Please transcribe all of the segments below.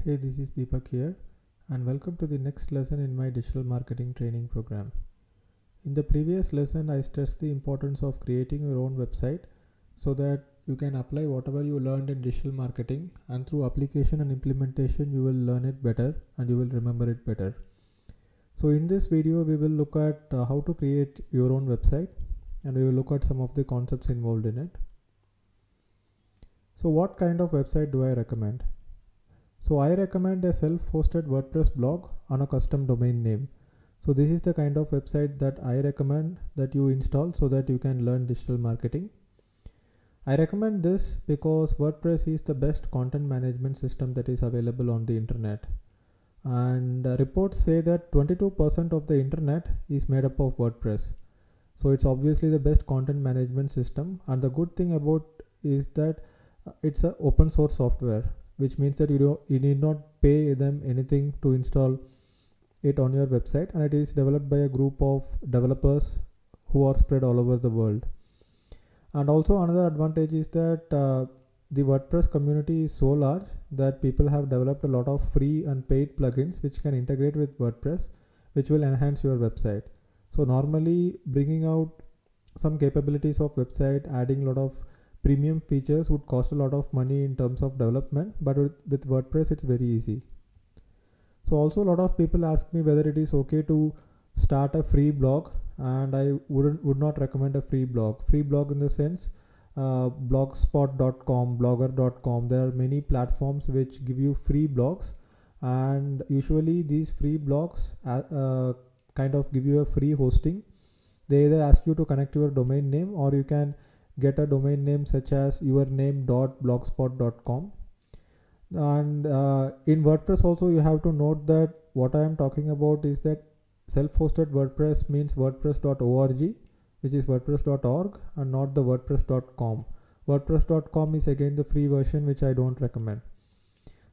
Hey, this is Deepak here, and welcome to the next lesson in my digital marketing training program. In the previous lesson, I stressed the importance of creating your own website so that you can apply whatever you learned in digital marketing, and through application and implementation, you will learn it better and you will remember it better. So, in this video, we will look at how to create your own website, and we will look at some of the concepts involved in it. So, what kind of website do I recommend? So I recommend a self-hosted WordPress blog on a custom domain name. So this is the kind of website that I recommend that you install so that you can learn digital marketing. I recommend this because WordPress is the best content management system that is available on the internet. And reports say that 22% of the internet is made up of WordPress. So it's obviously the best content management system. And the good thing about is that it's an open source software, which means that you need not pay them anything to install it on your website, and it is developed by a group of developers who are spread all over the world. And also another advantage is that the WordPress community is so large that people have developed a lot of free and paid plugins which can integrate with WordPress, which will enhance your website. So normally bringing out some capabilities of website, adding a lot of premium features would cost a lot of money in terms of development, but with WordPress it's very easy. So also a lot of people ask me whether it is okay to start a free blog, and I would not recommend a free blog. Free blog in the sense blogspot.com, blogger.com. There are many platforms which give you free blogs, and usually these free blogs kind of give you a free hosting. They either ask you to connect your domain name, or you can get a domain name such as yourname.blogspot.com. And in WordPress also you have to note that what I am talking about is that self-hosted WordPress means wordpress.org, which is wordpress.org, and not the wordpress.com. wordpress.com is again the free version, which I don't recommend.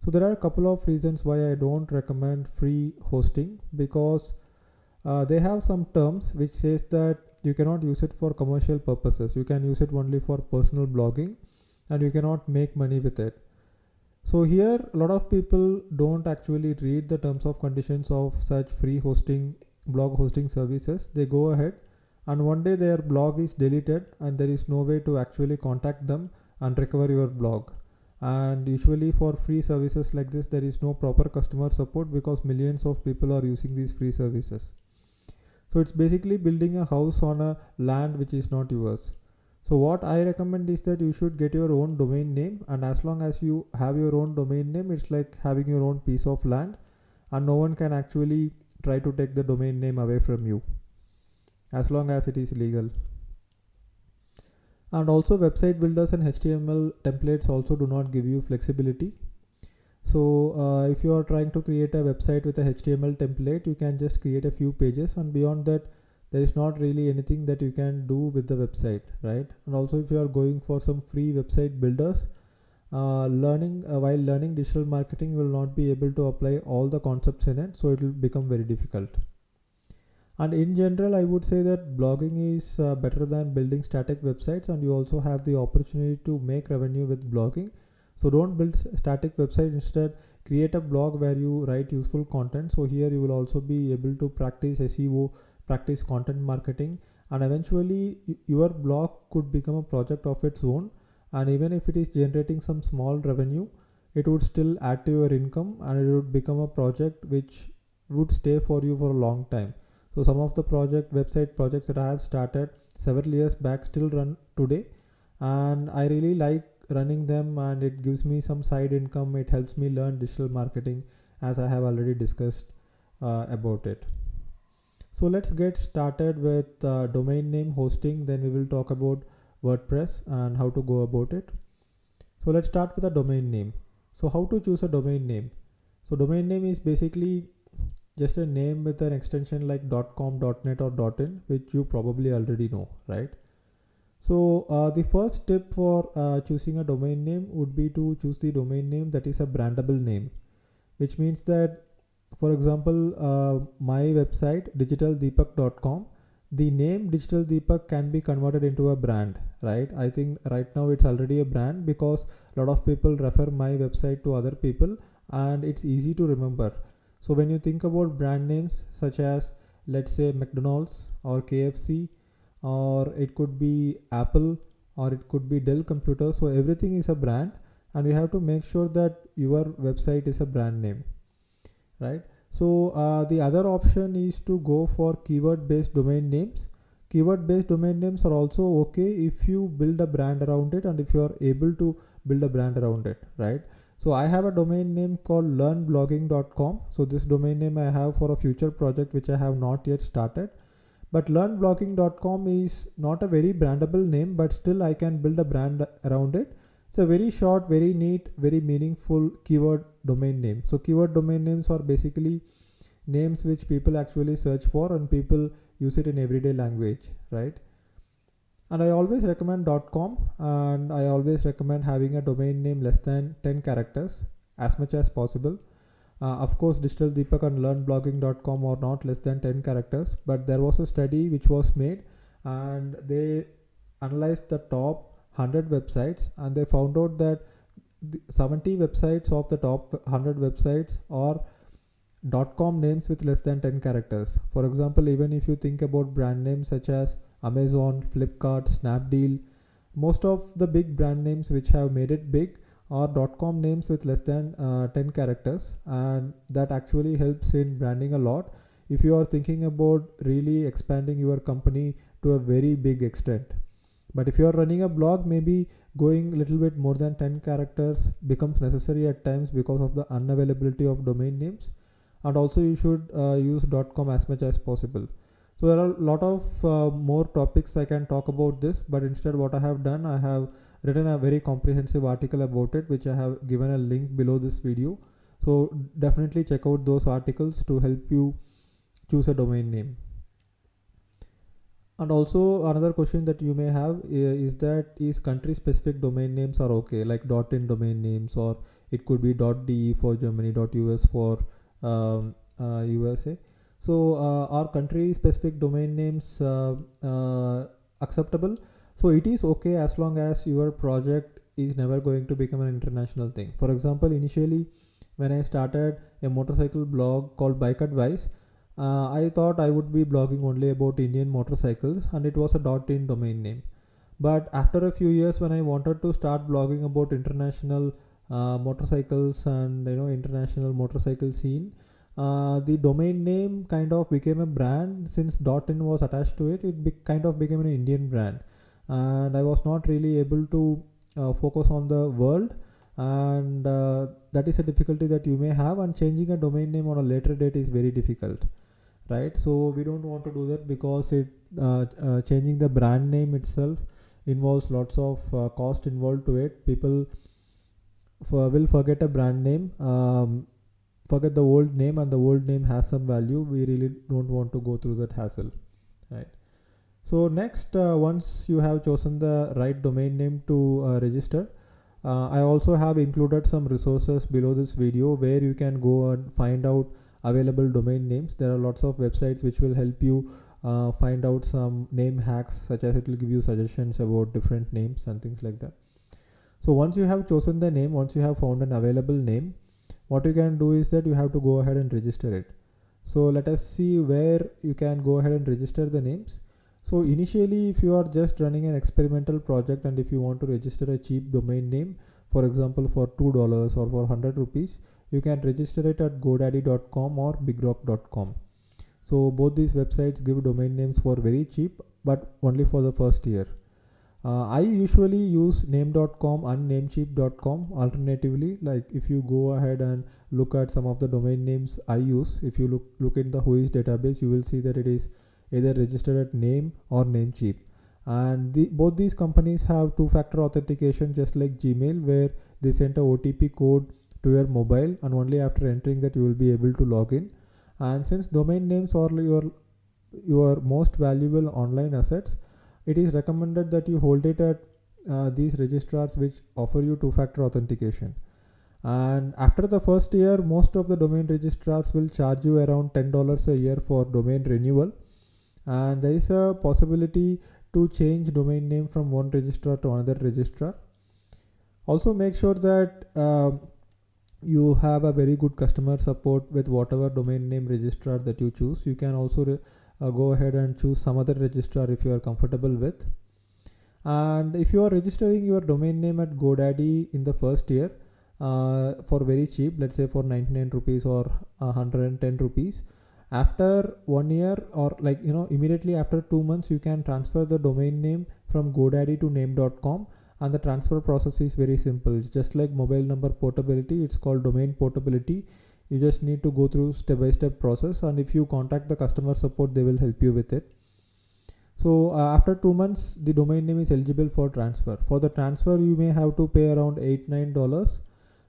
So there are a couple of reasons why I don't recommend free hosting, because they have some terms which says that you cannot use it for commercial purposes. You can use it only for personal blogging, and you cannot make money with it. So here a lot of people don't actually read the terms of conditions of such free hosting, blog hosting services. They go ahead, and one day their blog is deleted and there is no way to actually contact them and recover your blog. And usually for free services like this, there is no proper customer support because millions of people are using these free services. So it's basically building a house on a land which is not yours. So what I recommend is that you should get your own domain name, and as long as you have your own domain name, it's like having your own piece of land, and no one can actually try to take the domain name away from you as long as it is legal. And also website builders and HTML templates also do not give you flexibility. So if you are trying to create a website with a HTML template, you can just create a few pages, and beyond that there is not really anything that you can do with the website, right? And also if you are going for some free website builders, while learning digital marketing, you will not be able to apply all the concepts in it, so it will become very difficult. And in general, I would say that blogging is better than building static websites, and you also have the opportunity to make revenue with blogging. So don't build static website, instead create a blog where you write useful content. So here you will also be able to practice SEO, practice content marketing, and eventually your blog could become a project of its own. And even if it is generating some small revenue, it would still add to your income, and it would become a project which would stay for you for a long time. So some of the website projects that I have started several years back still run today, and I really like running them, and it gives me some side income. It helps me learn digital marketing, as I have already discussed about it. So let's get started with domain name hosting, then we will talk about WordPress and how to go about it. So let's start with a domain name. So how to choose a domain name? So domain name is basically just a name with an extension like .com, .net or .in, which you probably already know, right? So the first tip for choosing a domain name would be to choose the domain name that is a brandable name, which means that, for example, my website digitaldeepak.com, the name Digital Deepak can be converted into a brand, right? I think right now it's already a brand because a lot of people refer my website to other people, and it's easy to remember. So when you think about brand names such as, let's say, McDonald's or KFC, or it could be Apple, or it could be Dell Computer, so everything is a brand, and you have to make sure that your website is a brand name, right? So the other option is to go for keyword based domain names. Keyword based domain names are also okay if you build a brand around it, and if you are able to build a brand around it, right? So I have a domain name called learnblogging.com. So this domain name I have for a future project which I have not yet started. But learnblogging.com is not a very brandable name, but still I can build a brand around it. It's a very short, very neat, very meaningful keyword domain name. So keyword domain names are basically names which people actually search for, and people use it in everyday language, right? And I always recommend .com, and I always recommend having a domain name less than 10 characters as much as possible. Of course, Digital Deepak and learnblogging.com are not less than 10 characters, but there was a study which was made, and they analyzed the top 100 websites, and they found out that 70 websites of the top 100 websites are .com names with less than 10 characters. For example, even if you think about brand names such as Amazon, Flipkart, Snapdeal, most of the big brand names which have made it big are .com names with less than 10 characters, and that actually helps in branding a lot if you are thinking about really expanding your company to a very big extent. But if you are running a blog, maybe going a little bit more than 10 characters becomes necessary at times because of the unavailability of domain names, and also you should use .com as much as possible. So there are a lot of more topics I can talk about this, but instead what I have done, I have written a very comprehensive article about it, which I have given a link below this video. So definitely check out those articles to help you choose a domain name. And also another question that you may have is that is country specific domain names are okay, like .in domain names, or it could be .de for Germany, .us for USA. So are country specific domain names acceptable? So it is okay as long as your project is never going to become an international thing. For example, initially when I started a motorcycle blog called Bike Advice, I thought I would be blogging only about Indian motorcycles, and it was a .in domain name. But after a few years, when I wanted to start blogging about international motorcycles and international motorcycle scene, the domain name kind of became a brand. Since .in was attached to it, it kind of became an Indian brand, and I was not really able to focus on the world, and that is a difficulty that you may have, and changing a domain name on a later date is very difficult, right? So we don't want to do that, because it changing the brand name itself involves lots of cost involved to it. People will forget a brand name, forget the old name, and the old name has some value. We really don't want to go through that hassle, right? So next, once you have chosen the right domain name to register, I also have included some resources below this video where you can go and find out available domain names. There are lots of websites which will help you find out some name hacks, such as it will give you suggestions about different names and things like that. So once you have chosen the name, once you have found an available name, what you can do is that you have to go ahead and register it. So let us see where you can go ahead and register the names. So initially, if you are just running an experimental project, and if you want to register a cheap domain name, for example for $2 or for 100 rupees, you can register it at godaddy.com or bigrock.com. So both these websites give domain names for very cheap, but only for the first year. I usually use name.com and namecheap.com alternatively. Like if you go ahead and look at some of the domain names I use, if you look in the Whois database, you will see that it is either registered at name or namecheap. And both these companies have two-factor authentication, just like Gmail, where they send a OTP code to your mobile, and only after entering that you will be able to log in. And since domain names are your most valuable online assets, it is recommended that you hold it at these registrars which offer you two-factor authentication. And after the first year, most of the domain registrars will charge you around $10 a year for domain renewal, and there is a possibility to change domain name from one registrar to another registrar. Also make sure that you have a very good customer support with whatever domain name registrar that you choose. You can also go ahead and choose some other registrar if you are comfortable with. And if you are registering your domain name at GoDaddy in the first year for very cheap, let's say for 99 rupees or 110 rupees, after 1 year or immediately after 2 months, you can transfer the domain name from GoDaddy to name.com, and the transfer process is very simple. It's just like mobile number portability. It's called domain portability. You just need to go through step-by-step process, and if you contact the customer support, they will help you with it. So after 2 months, the domain name is eligible for transfer. For the transfer, you may have to pay around $8-9,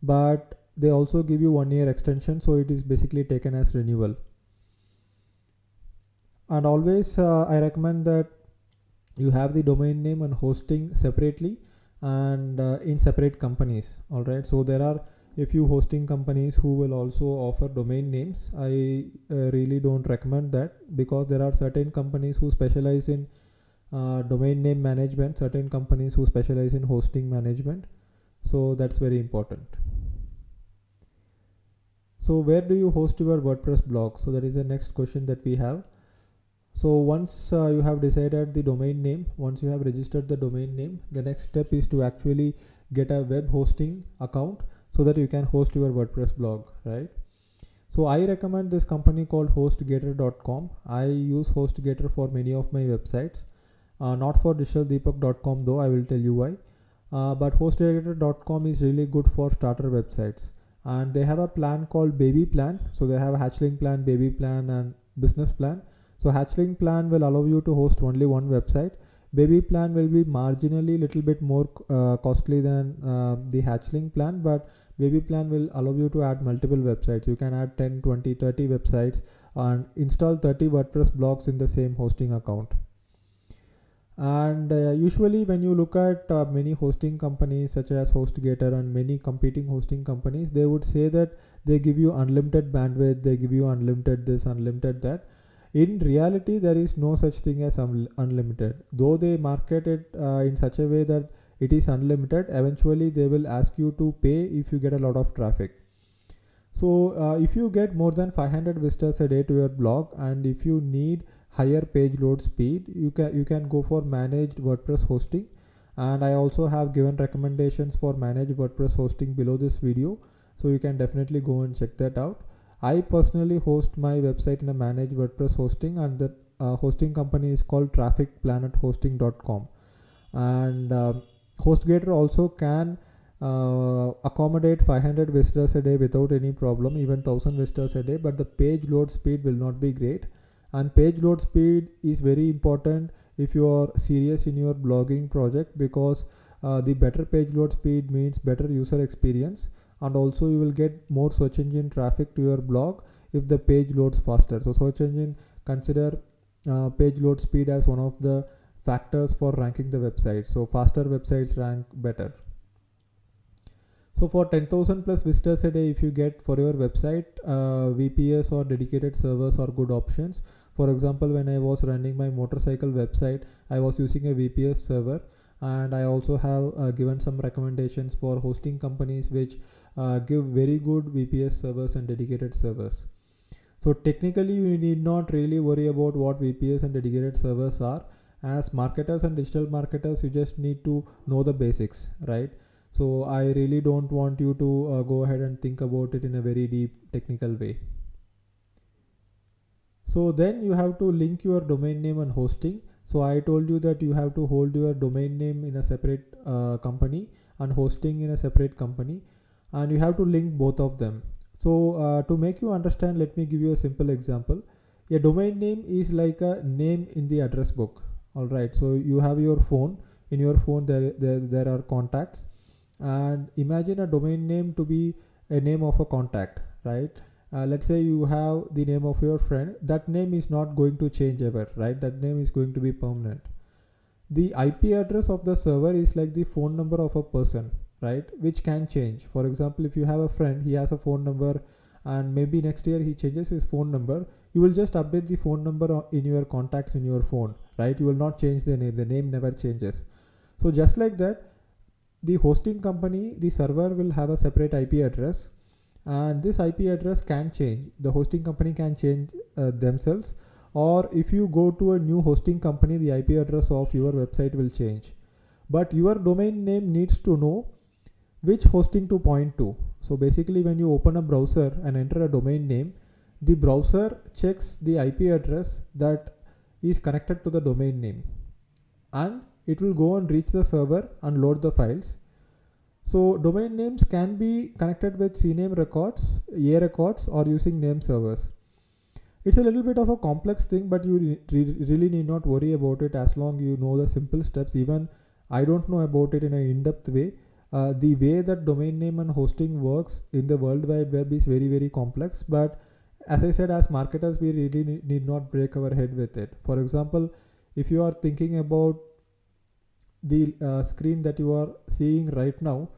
but they also give you 1 year extension, so it is basically taken as renewal. And always I recommend that you have the domain name and hosting separately and in separate companies. All right, so there are a few hosting companies who will also offer domain names. I really don't recommend that, because there are certain companies who specialize in domain name management, certain companies who specialize in hosting management. So that's very important. So where do you host your WordPress blog? So that is the next question that we have. So once you have decided the domain name, once you have registered the domain name, the next step is to actually get a web hosting account so that you can host your WordPress blog, right? So I recommend this company called HostGator.com. I use HostGator for many of my websites, not for digitaldeepak.com though, I will tell you why. But HostGator.com is really good for starter websites, and they have a plan called Baby Plan. So they have a Hatchling Plan, Baby Plan, and Business Plan. So Hatchling Plan will allow you to host only one website. Baby Plan will be marginally little bit more costly than the Hatchling Plan, but Baby Plan will allow you to add multiple websites. You can add 10, 20, 30 websites and install 30 WordPress blogs in the same hosting account. And usually when you look at many hosting companies such as HostGator and many competing hosting companies, they would say that they give you unlimited bandwidth, they give you unlimited this, unlimited that. In reality, there is no such thing as unlimited. Though they market it in such a way that it is unlimited, eventually they will ask you to pay if you get a lot of traffic. So if you get more than 500 visitors a day to your blog, and if you need higher page load speed, you can go for managed WordPress hosting. And I also have given recommendations for managed WordPress hosting below this video, so you can definitely go and check that out. I personally host my website in a managed WordPress hosting, and the hosting company is called trafficplanet.hosting.com. And HostGator also can accommodate 500 visitors a day without any problem, even 1000 visitors a day, but the page load speed will not be great. And page load speed is very important if you are serious in your blogging project, because the better page load speed means better user experience, and also you will get more search engine traffic to your blog if the page loads faster. So search engine consider page load speed as one of the factors for ranking the website. So faster websites rank better. So for 10,000 plus visitors a day, if you get for your website, VPS or dedicated servers are good options. For example, when I was running my motorcycle website, I was using a VPS server, and I also have given some recommendations for hosting companies which give very good VPS servers and dedicated servers. So technically you need not really worry about what VPS and dedicated servers are. As marketers and digital marketers, you just need to know the basics, right? So I really don't want you to go ahead and think about it in a very deep technical way. So then you have to link your domain name and hosting. So I told you that you have to hold your domain name in a separate company and hosting in a separate company, and you have to link both of them. So to make you understand, let me give you a simple example. A domain name is like a name in the address book. All right, so you have your phone. In your phone there are contacts, and imagine a domain name to be a name of a contact, right? Let's say you have the name of your friend. That name is not going to change ever, right? That name is going to be permanent. The IP address of the server is like the phone number of a person, right? Which can change. For example, if you have a friend, he has a phone number, and maybe next year he changes his phone number, you will just update the phone number in your contacts in your phone, right? You will not change the name never changes. So just like that, the hosting company, the server will have a separate IP address, and this IP address can change. The hosting company can change themselves, or if you go to a new hosting company, the IP address of your website will change. But your domain name needs to know which hosting to point to. So basically, when you open a browser and enter a domain name, the browser checks the IP address that is connected to the domain name, and it will go and reach the server and load the files. So domain names can be connected with CNAME records, A records, or using name servers. It's a little bit of a complex thing, but you really need not worry about it as long you know the simple steps. Even I don't know about it in an in-depth way. The way that domain name and hosting works in the World Wide Web is very, very complex. But as I said, as marketers, we really need not break our head with it. For example, if you are thinking about the screen that you are seeing right now,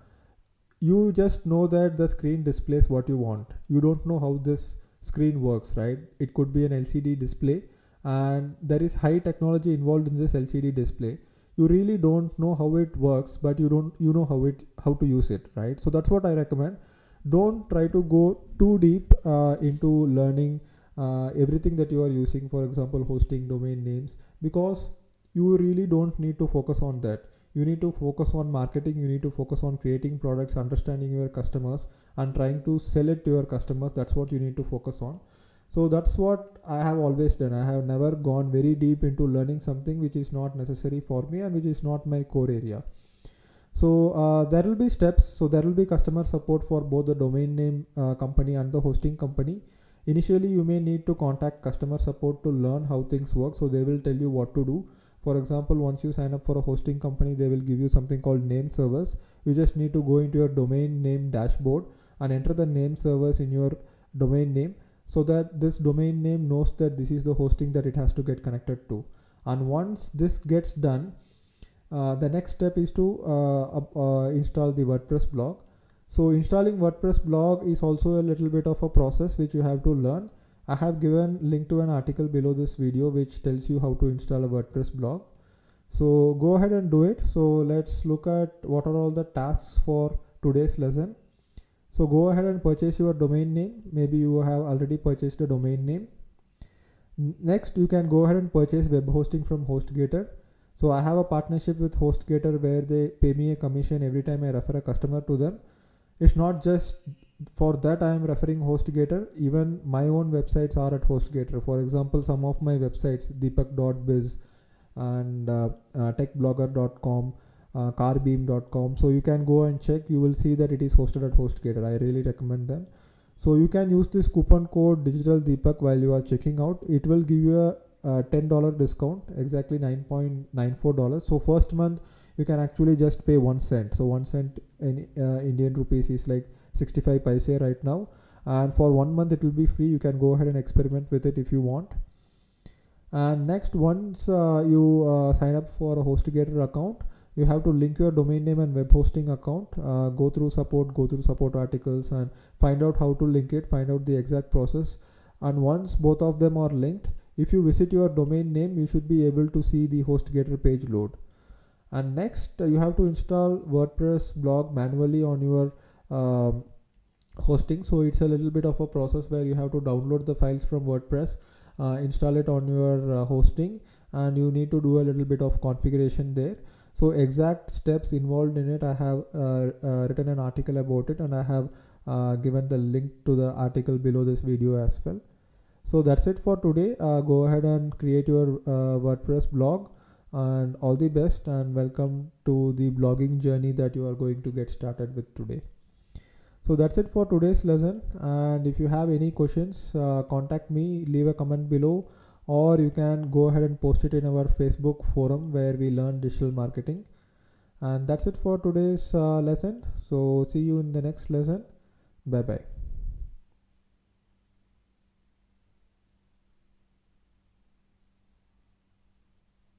you just know that the screen displays what you want. You don't know how this screen works, right? It could be an LCD display, and there is high technology involved in this LCD display. You really don't know how it works, but you know how to use it, right? So that's what I recommend. Don't try to go too deep into learning everything that you are using, for example hosting, domain names, because you really don't need to focus on that. You need to focus on marketing, you need to focus on creating products, understanding your customers, and trying to sell it to your customers. That's what you need to focus on. So that's what I have always done. I have never gone very deep into learning something which is not necessary for me and which is not my core area. So there will be steps. So there will be customer support for both the domain name company and the hosting company. Initially, you may need to contact customer support to learn how things work. So they will tell you what to do. For example, once you sign up for a hosting company, they will give you something called name servers. You just need to go into your domain name dashboard and enter the name servers in your domain name, so that this domain name knows that this is the hosting that it has to get connected to. And once this gets done, the next step is to install the WordPress blog. So installing WordPress blog is also a little bit of a process which you have to learn. I have given link to an article below this video which tells you how to install a WordPress blog. So go ahead and do it. So let's look at what are all the tasks for today's lesson. So go ahead and purchase your domain name. Maybe you have already purchased a domain name. Next, you can go ahead and purchase web hosting from HostGator. So I have a partnership with HostGator where they pay me a commission every time I refer a customer to them. It's not just for that I am referring HostGator. Even my own websites are at HostGator. For example, some of my websites, deepak.biz and techblogger.com, carbeam.com. So you can go and check. You will see that it is hosted at HostGator. I really recommend them. So you can use this coupon code Digital Deepak while you are checking out. It will give you a $10 discount, exactly $9.94. So first month you can actually just pay 1 cent. So 1 cent in Indian rupees is like 65 paise right now. And for 1 month it will be free. You can go ahead and experiment with it if you want. And next, once you sign up for a HostGator account, you have to link your domain name and web hosting account. Go through support articles and find out how to link it, find out the exact process. And once both of them are linked, if you visit your domain name, you should be able to see the HostGator page load. And next, you have to install WordPress blog manually on your hosting. So it's a little bit of a process where you have to download the files from WordPress, install it on your hosting, and you need to do a little bit of configuration there. So exact steps involved in it, I have written an article about it, and I have given the link to the article below this video as well. So that's it for today. Go ahead and create your WordPress blog, and all the best, and welcome to the blogging journey that you are going to get started with today. So that's it for today's lesson, and if you have any questions, contact me, leave a comment below, or you can go ahead and post it in our Facebook forum where we learn digital marketing. And that's it for today's lesson. So see you in the next lesson. Bye bye.